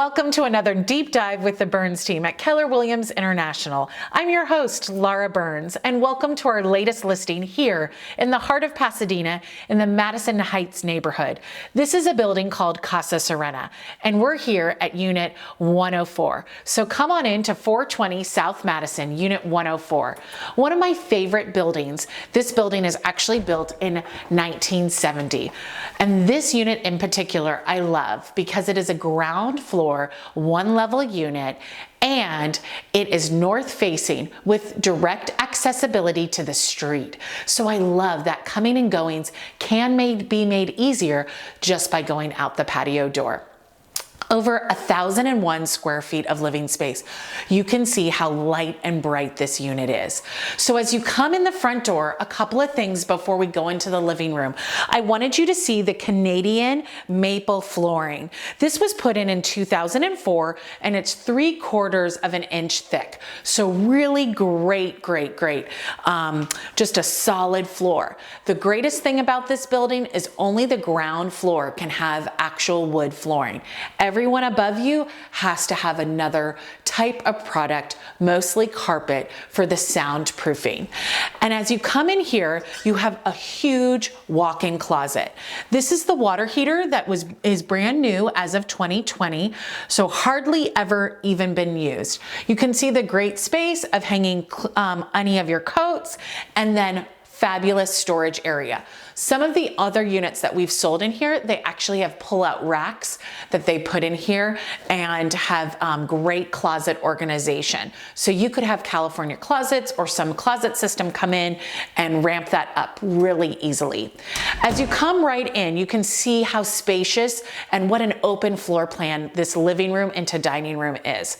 Welcome to another deep dive with the Berns team at Keller Williams International. I'm your host, Laura Berns, and welcome to our latest listing here in the heart of Pasadena in the Madison Heights neighborhood. This is a building called Casa Serena, and we're here at Unit 104. So come on in to 420 South Madison, Unit 104. One of my favorite buildings. This building is actually built in 1970. And this unit in particular, I love because it is a ground floor, one level unit, and it is north facing with direct accessibility to the street. So I love that coming and goings can be made easier just by going out the patio door. Over 1,001 square feet of living space. You can see how light and bright this unit is. So as you come in the front door, a couple of things before we go into the living room. I wanted you to see the Canadian maple flooring. This was put in 2004, and it's 3/4 of an inch thick. So really great. Just a solid floor. The greatest thing about this building is only the ground floor can have actual wood flooring. Everyone above you has to have another type of product, mostly carpet, for the soundproofing. And as you come in here, you have a huge walk-in closet. This is the water heater that is brand new as of 2020, so hardly ever even been used. You can see the great space of hanging any of your coats, and then fabulous storage area. Some of the other units that we've sold in here, they actually have pull-out racks that they put in here and have great closet organization. So you could have California closets or some closet system come in and ramp that up really easily. As you come right in, you can see how spacious and what an open floor plan this living room into dining room is.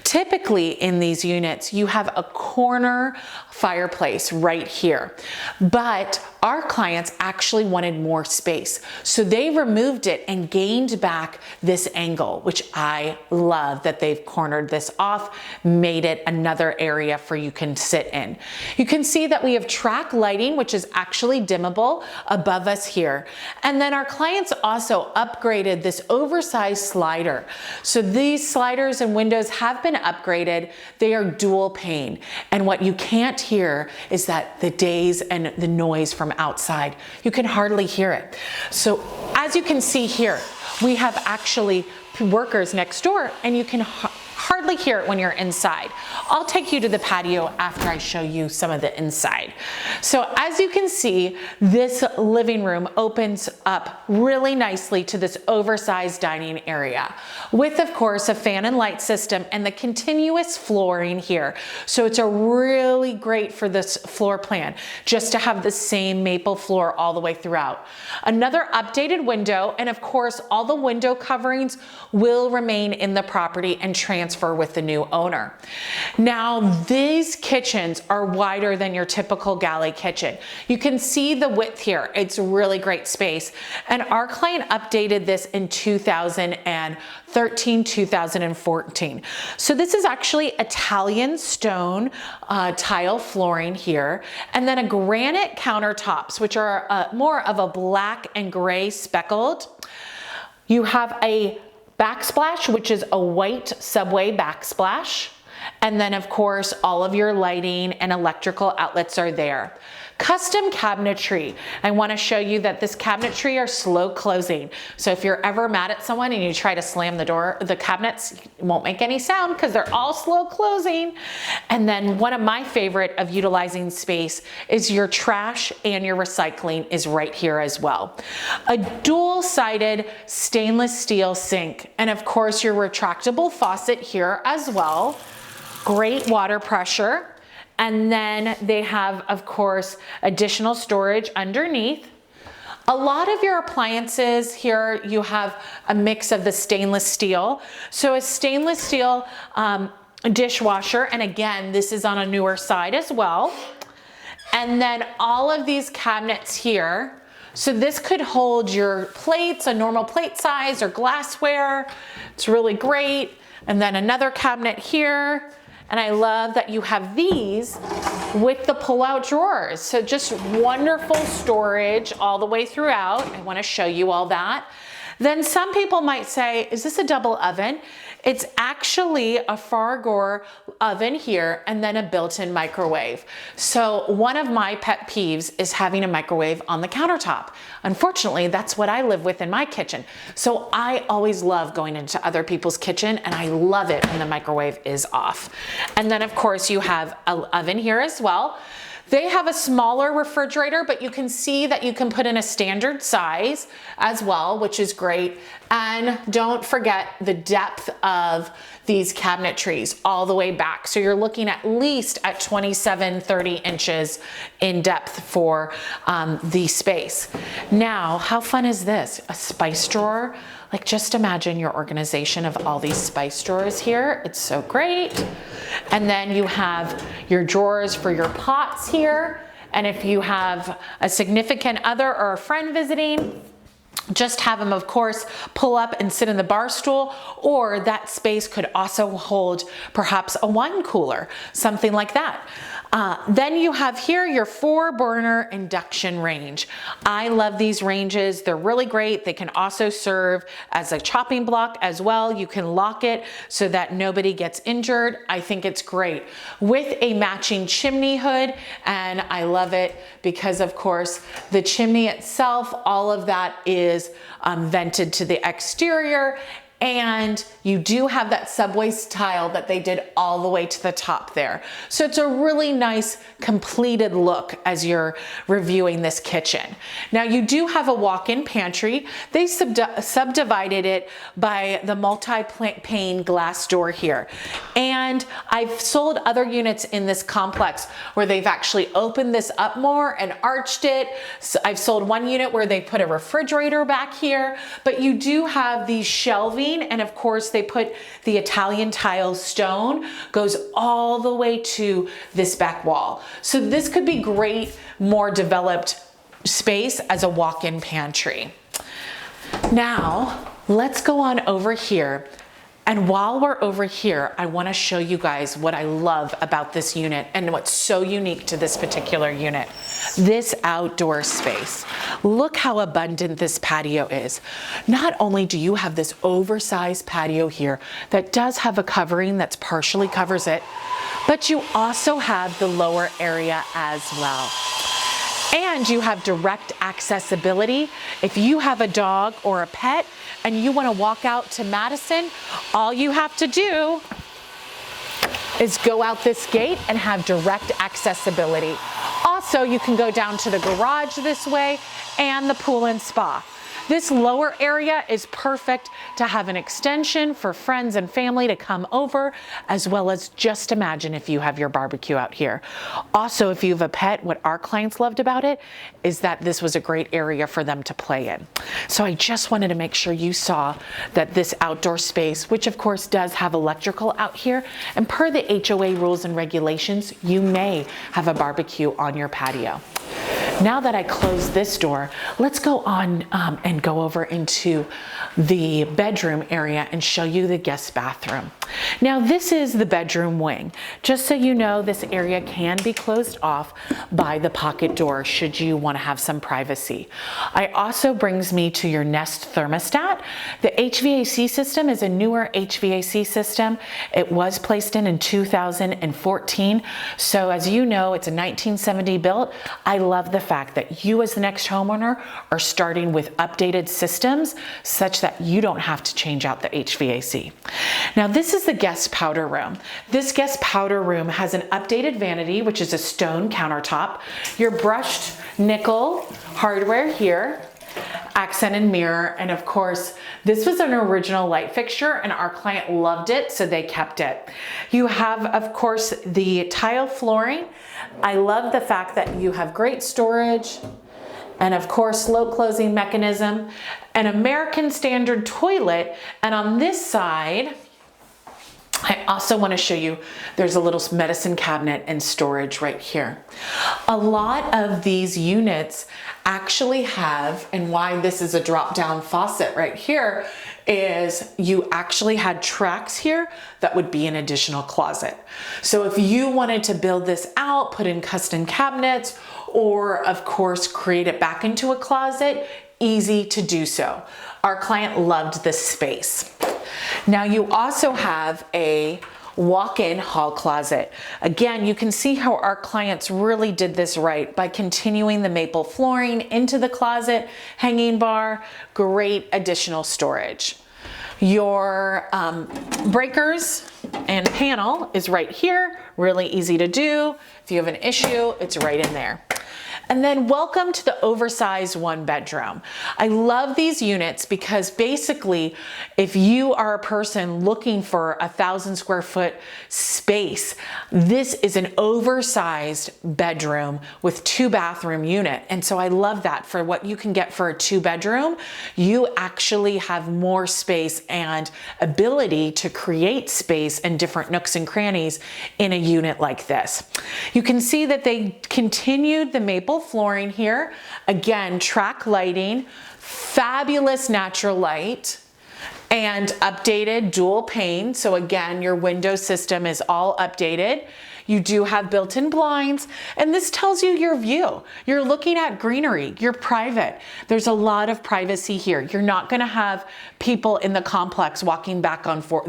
Typically in these units, you have a corner fireplace right here, but our clients actually wanted more space. So they removed it and gained back this angle, which I love that they've cornered this off, made it another area for you can sit in. You can see that we have track lighting, which is actually dimmable above us here. And then our clients also upgraded this oversized slider. So these sliders and windows have been upgraded. They are dual pane. And what you can't hear is that the days and the noise from outside. You can hardly hear it. So as you can see here, we have actually workers next door, and you can hardly hear it when you're inside. I'll take you to the patio after I show you some of the inside. So as you can see, this living room opens up really nicely to this oversized dining area with, of course, a fan and light system and the continuous flooring here. So it's a really great for this floor plan, just to have the same maple floor all the way throughout. Another updated window, and of course, all the window coverings will remain in the property and transfer with the new owner. Now, these kitchens are wider than your typical galley kitchen. You can see the width here. It's really great space. And our client updated this in 2013, 2014. So this is actually Italian stone tile flooring here, and then a granite countertops, which are more of a black and gray speckled. You have a backsplash, which is a white subway backsplash. And then of course, all of your lighting and electrical outlets are there. Custom cabinetry. I want to show you that this cabinetry are slow closing. So if you're ever mad at someone and you try to slam the door, the cabinets won't make any sound because they're all slow closing. And then one of my favorite of utilizing space is your trash and your recycling is right here as well. A dual-sided stainless steel sink. And of course your retractable faucet here as well. Great water pressure. And then they have, of course, additional storage underneath. A lot of your appliances here, you have a mix of the stainless steel. So a stainless steel dishwasher, and again, this is on a newer side as well. And then all of these cabinets here. So this could hold your plates, a normal plate size or glassware. It's really great. And then another cabinet here. And I love that you have these with the pull-out drawers. So just wonderful storage all the way throughout. I want to show you all that. Then some people might say, is this a double oven? It's actually a Fargor oven here and then a built-in microwave. So one of my pet peeves is having a microwave on the countertop. Unfortunately, that's what I live with in my kitchen. So I always love going into other people's kitchen, and I love it when the microwave is off. And then of course you have an oven here as well. They have a smaller refrigerator, but you can see that you can put in a standard size as well, which is great. And don't forget the depth of these cabinetries all the way back. So you're looking at least at 27, 30 inches in depth for the space. Now, how fun is this? A spice drawer. Like, just imagine your organization of all these spice drawers here. It's so great. And then you have your drawers for your pots here. And if you have a significant other or a friend visiting, just have them, of course, pull up and sit in the bar stool, or that space could also hold perhaps a wine cooler, something like that. Then you have here your 4-burner induction range. I love these ranges. They're really great. They can also serve as a chopping block as well. You can lock it so that nobody gets injured. I think it's great with a matching chimney hood, and I love it because, of course, the chimney itself, all of that is vented to the exterior. And you do have that subway tile that they did all the way to the top there. So it's a really nice completed look as you're reviewing this kitchen. Now you do have a walk-in pantry. They subdivided it by the multi-pane glass door here. And I've sold other units in this complex where they've actually opened this up more and arched it. So I've sold one unit where they put a refrigerator back here, but you do have these shelving. And of course they put the Italian tile stone goes all the way to this back wall. So this could be great, more developed space as a walk-in pantry. Now let's go on over here. And while we're over here, I want to show you guys what I love about this unit and what's so unique to this particular unit. This outdoor space. Look how abundant this patio is. Not only do you have this oversized patio here that does have a covering that's partially covers it, but you also have the lower area as well. And you have direct accessibility. If you have a dog or a pet and you want to walk out to Madison, all you have to do is go out this gate and have direct accessibility. Also, you can go down to the garage this way and the pool and spa. This lower area is perfect to have an extension for friends and family to come over, as well as just imagine if you have your barbecue out here. Also, if you have a pet, what our clients loved about it is that this was a great area for them to play in. So I just wanted to make sure you saw that this outdoor space, which of course does have electrical out here, and per the HOA rules and regulations, you may have a barbecue on your patio. Now that I closed this door, let's go on and go over into the bedroom area and show you the guest bathroom. Now this is the bedroom wing. Just so you know, this area can be closed off by the pocket door should you want to have some privacy. It also brings me to your Nest thermostat. The HVAC system is a newer HVAC system. It was placed in 2014. So as you know, it's a 1970 built. I love the fact that you as the next homeowner are starting with updated systems such that you don't have to change out the HVAC. Now this is the guest powder room. This guest powder room has an updated vanity, which is a stone countertop, your brushed nickel hardware here, accent and mirror, and of course this was an original light fixture and our client loved it, so they kept it. You have of course the tile flooring. I love the fact that you have great storage and of course low closing mechanism, an American standard toilet, and on this side I also want to show you there's a little medicine cabinet and storage right here. A lot of these units actually have, and why this is a drop down faucet right here, is you actually had tracks here that would be an additional closet. So if you wanted to build this out, put in custom cabinets, or of course create it back into a closet, easy to do so. Our client loved this space. Now you also have a walk-in hall closet. Again, you can see how our clients really did this right by continuing the maple flooring into the closet, hanging bar, great additional storage. Your breakers and panel is right here, really easy to do. If you have an issue, it's right in there. And then welcome to the oversized one bedroom. I love these units because basically, if you are a person looking for 1,000 square foot space, this is an oversized bedroom with 2-bathroom unit. And so I love that. For what you can get for a 2-bedroom, you actually have more space and ability to create space and different nooks and crannies in a unit like this. You can see that they continued the maple flooring here. Again, track lighting, fabulous natural light, and updated dual pane. So again, your window system is all updated. You do have built-in blinds, and this tells you your view. You're looking at greenery, you're private. There's a lot of privacy here. You're not gonna have people in the complex walking back and forth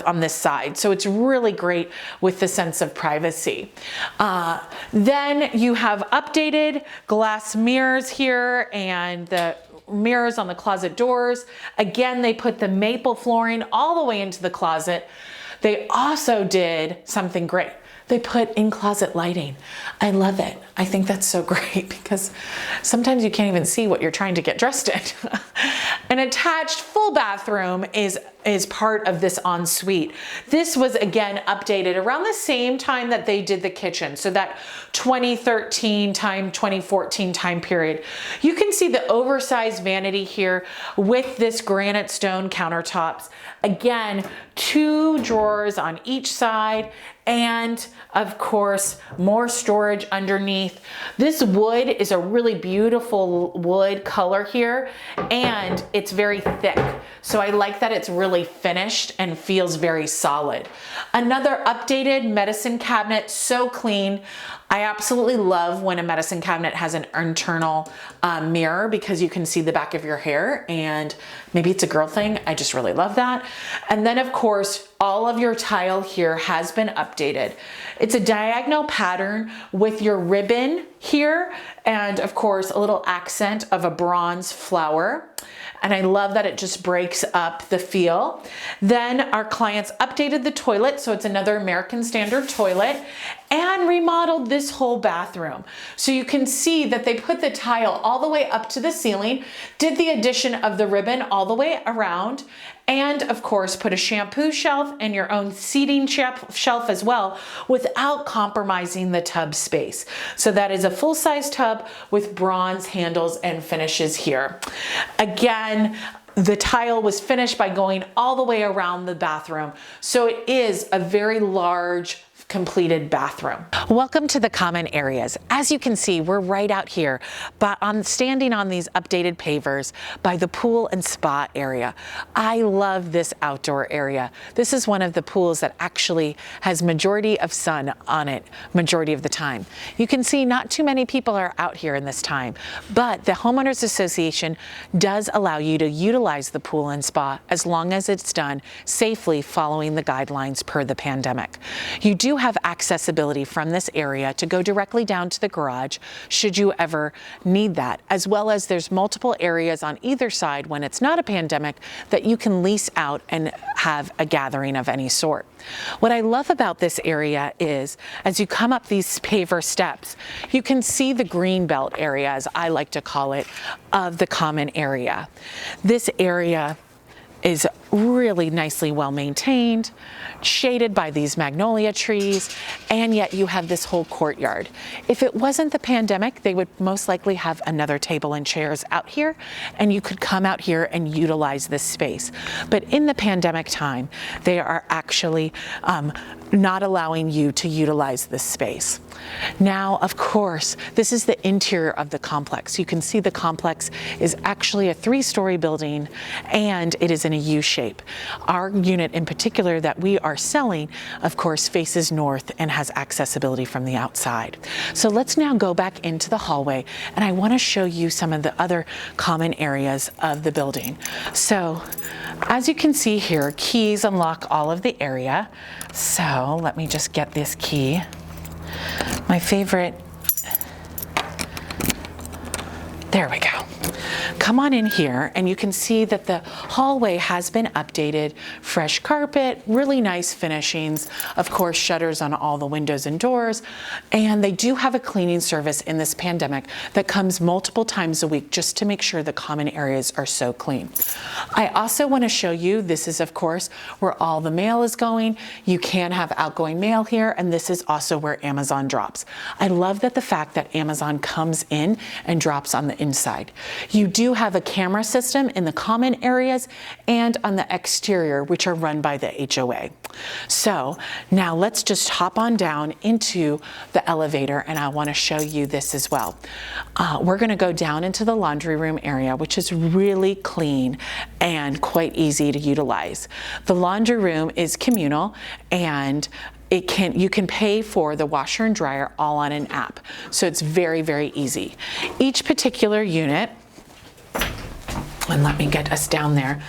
on this side. So it's really great with the sense of privacy. Then you have updated glass mirrors here and the mirrors on the closet doors. Again, they put the maple flooring all the way into the closet. They also did something great. They put in-closet lighting. I love it. I think that's so great because sometimes you can't even see what you're trying to get dressed in. An attached full bathroom is part of this ensuite. This was again updated around the same time that they did the kitchen. So that 2013 time, 2014 time period. You can see the oversized vanity here with this granite stone countertops. Again, 2 drawers on each side, and of course, more storage underneath. This wood is a really beautiful wood color here, and it's very thick. So I like that it's really finished and feels very solid. Another updated medicine cabinet, so clean. I absolutely love when a medicine cabinet has an internal mirror because you can see the back of your hair, and maybe it's a girl thing. I just really love that. And then of course, all of your tile here has been updated. It's a diagonal pattern with your ribbon here, and of course, a little accent of a bronze flower. And I love that it just breaks up the feel. Then our clients updated the toilet, so it's another American Standard toilet, and remodeled this whole bathroom. So you can see that they put the tile all the way up to the ceiling, did the addition of the ribbon all the way around, and of course put a shampoo shelf and your own seating shelf as well without compromising the tub space. So that is a full-size tub with bronze handles and finishes here. Again, the tile was finished by going all the way around the bathroom. So it is a very large completed bathroom. Welcome to the common areas. As you can see, we're right out here, but standing on these updated pavers by the pool and spa area. I love this outdoor area. This is one of the pools that actually has majority of sun on it majority of the time. You can see not too many people are out here in this time, but the Homeowners Association does allow you to utilize the pool and spa as long as it's done safely following the guidelines per the pandemic. You do have accessibility from this area to go directly down to the garage should you ever need that, as well as there's multiple areas on either side when it's not a pandemic that you can lease out and have a gathering of any sort. What I love about this area is as you come up these paver steps, you can see the green belt area, as I like to call it, of the common area. This area is really nicely well maintained, shaded by these magnolia trees, and yet you have this whole courtyard. If it wasn't the pandemic, they would most likely have another table and chairs out here, and you could come out here and utilize this space. But in the pandemic time, they are actually not allowing you to utilize this space. Now, of course, this is the interior of the complex. You can see the complex is actually a 3-story building and it is in a U shape. Our unit in particular that we are selling, of course, faces north and has accessibility from the outside. So let's now go back into the hallway and I want to show you some of the other common areas of the building. So as you can see here, keys unlock all of the area. So let me just get this key. My favorite, there we go. Come on in here and you can see that the hallway has been updated, fresh carpet, really nice finishings, of course shutters on all the windows and doors, and they do have a cleaning service in this pandemic that comes multiple times a week just to make sure the common areas are so clean. I also want to show you, this is of course where all the mail is going. You can have outgoing mail here, and this is also where Amazon drops. I love that the fact that Amazon comes in and drops on the inside. You do have a camera system in the common areas and on the exterior, which are run by the HOA. So now let's just hop on down into the elevator and I want to show you this as well. We're going to go down into the laundry room area, which is really clean and quite easy to utilize. The laundry room is communal and you can pay for the washer and dryer all on an app. So it's very, very easy. Each particular unit, and let me get us down there.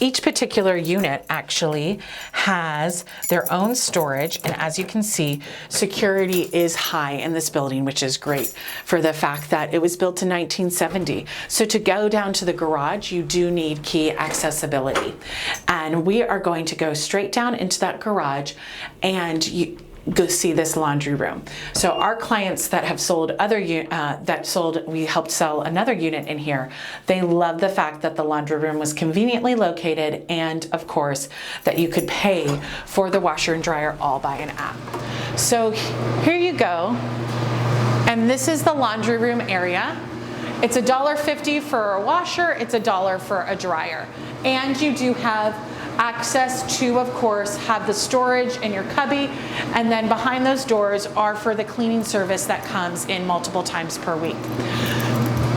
Each particular unit actually has their own storage, and as you can see, security is high in this building, which is great for the fact that it was built in 1970. So to go down to the garage, you do need key accessibility. And we are going to go straight down into that garage and go see this laundry room. So our clients that have sold we helped sell another unit in here, they love the fact that the laundry room was conveniently located and of course that you could pay for the washer and dryer all by an app. So here you go. And this is the laundry room area. It's $1.50 for a washer, it's $1 for a dryer. And you do have access to, of course, have the storage in your cubby, and then behind those doors are for the cleaning service that comes in multiple times per week.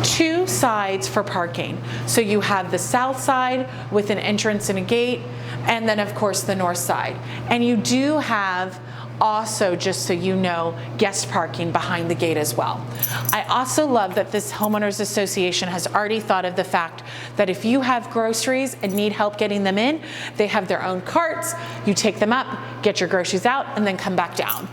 2 sides for parking. So you have the south side with an entrance and a gate, and then of course the north side. And you do have also, just so you know, guest parking behind the gate as well. I also love that this homeowners association has already thought of the fact that if you have groceries and need help getting them in, they have their own carts. You take them up, get your groceries out, and then come back down.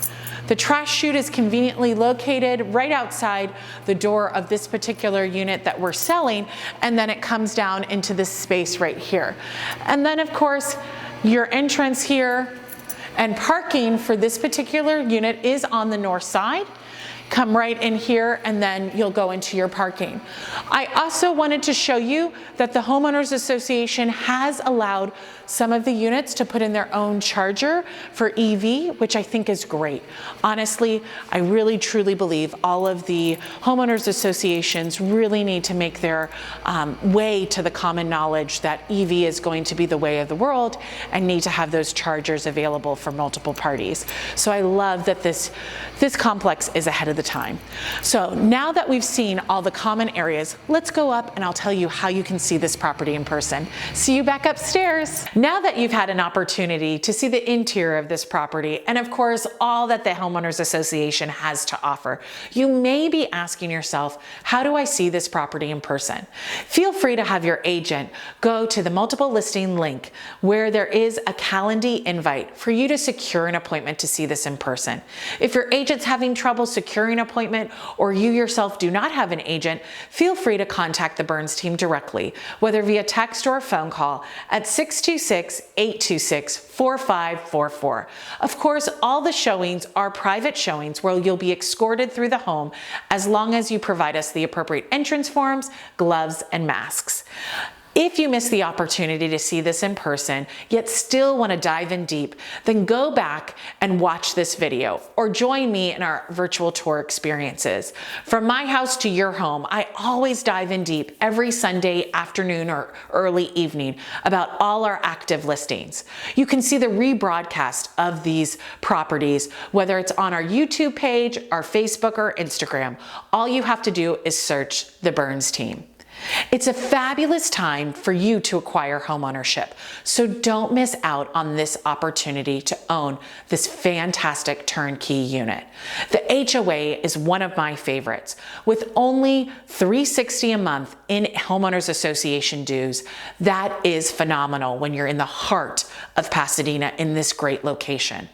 The trash chute is conveniently located right outside the door of this particular unit that we're selling, and then it comes down into this space right here. And then of course, your entrance here and parking for this particular unit is on the north side. Come right in here and then you'll go into your parking. I also wanted to show you that the homeowners association has allowed some of the units to put in their own charger for EV, which I think is great. Honestly, I really truly believe all of the homeowners associations really need to make their way to the common knowledge that EV is going to be the way of the world and need to have those chargers available for multiple parties. So I love that this complex is ahead of the time. So now that we've seen all the common areas, let's go up and I'll tell you how you can see this property in person. See you back upstairs. Now that you've had an opportunity to see the interior of this property and of course all that the homeowners association has to offer, you may be asking yourself, how do I see this property in person? Feel free to have your agent go to the multiple listing link where there is a Calendly invite for you to secure an appointment to see this in person. If your agent's having trouble securing an appointment or you yourself do not have an agent, feel free to contact the Berns team directly, whether via text or a phone call at 626-826-4544. Of course, all the showings are private showings where you'll be escorted through the home as long as you provide us the appropriate entrance forms, gloves, and masks. If you missed the opportunity to see this in person, yet still want to dive in deep, then go back and watch this video or join me in our virtual tour experiences. From my house to your home, I always dive in deep every Sunday afternoon or early evening about all our active listings. You can see the rebroadcast of these properties, whether it's on our YouTube page, our Facebook, or Instagram. All you have to do is search the Berns team. It's a fabulous time for you to acquire homeownership, so don't miss out on this opportunity to own this fantastic turnkey unit. The HOA is one of my favorites. With only $360 a month in homeowners association dues, that is phenomenal when you're in the heart of Pasadena in this great location.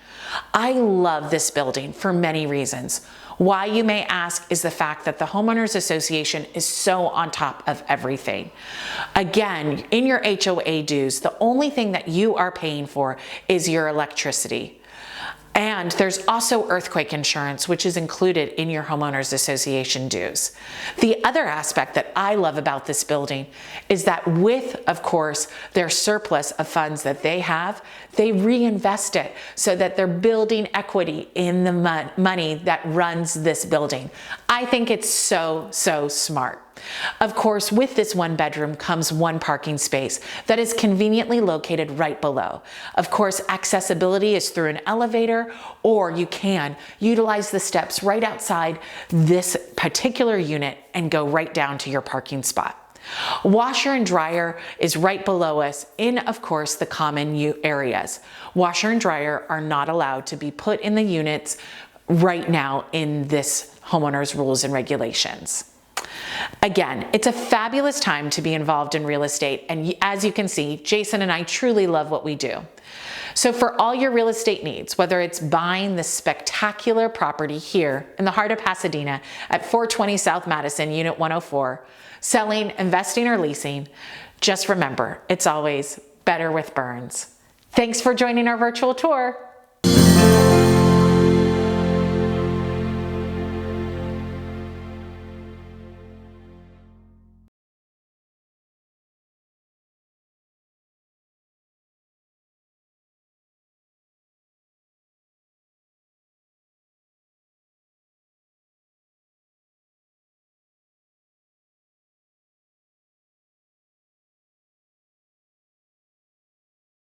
I love this building for many reasons. Why, you may ask, is the fact that the homeowners association is so on top of everything. Again, in your HOA dues, the only thing that you are paying for is your electricity. And there's also earthquake insurance, which is included in your homeowners association dues. The other aspect that I love about this building is that with, of course, their surplus of funds that they have, they reinvest it so that they're building equity in the money that runs this building. I think it's so smart. Of course, with this one bedroom comes one parking space that is conveniently located right below. Of course, accessibility is through an elevator, or you can utilize the steps right outside this particular unit and go right down to your parking spot. Washer and dryer is right below us in, of course, the common areas. Washer and dryer are not allowed to be put in the units right now in this homeowner's rules and regulations. Again, it's a fabulous time to be involved in real estate, and as you can see, Jason and I truly love what we do. So for all your real estate needs, whether it's buying this spectacular property here in the heart of Pasadena at 420 South Madison, Unit 104, selling, investing, or leasing, just remember, it's always better with Berns. Thanks for joining our virtual tour.